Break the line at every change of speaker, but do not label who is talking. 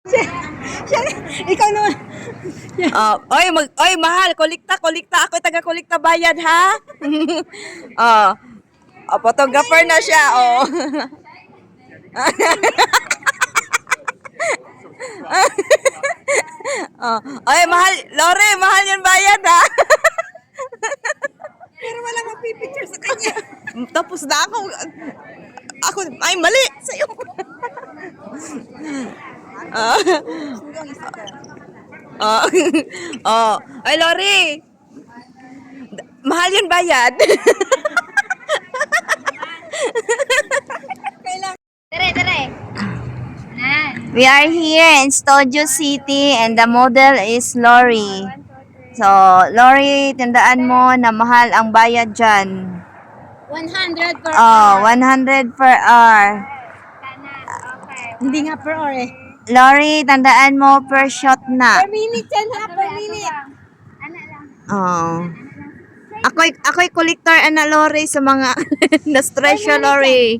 Siya, ikaw naman.
Oy, mahal, kolekta. Ako taga-kolekta bayad, ha? Oh. Photographer na siya, oh. Oy, mahal, Lore, mahal yung bayad, ha?
Pero walang mapipicture sa kanya.
Tapos na ako. Ay, mali sa'yo. Ah. Oh. Oh. Ay, Lori. Mahal yun bayad. We are here in Studio City and the model is Lori. So, Lori, tandaan mo na mahal ang bayad dyan.
100 per
Oh, 100 per hour.
Hindi nga per hour eh.
Lori, tandaan mo per shot na.
Per minute yan ha, per minute.
Oh. Ako'y collector ana Lori sa mga na-stress siya, Lori.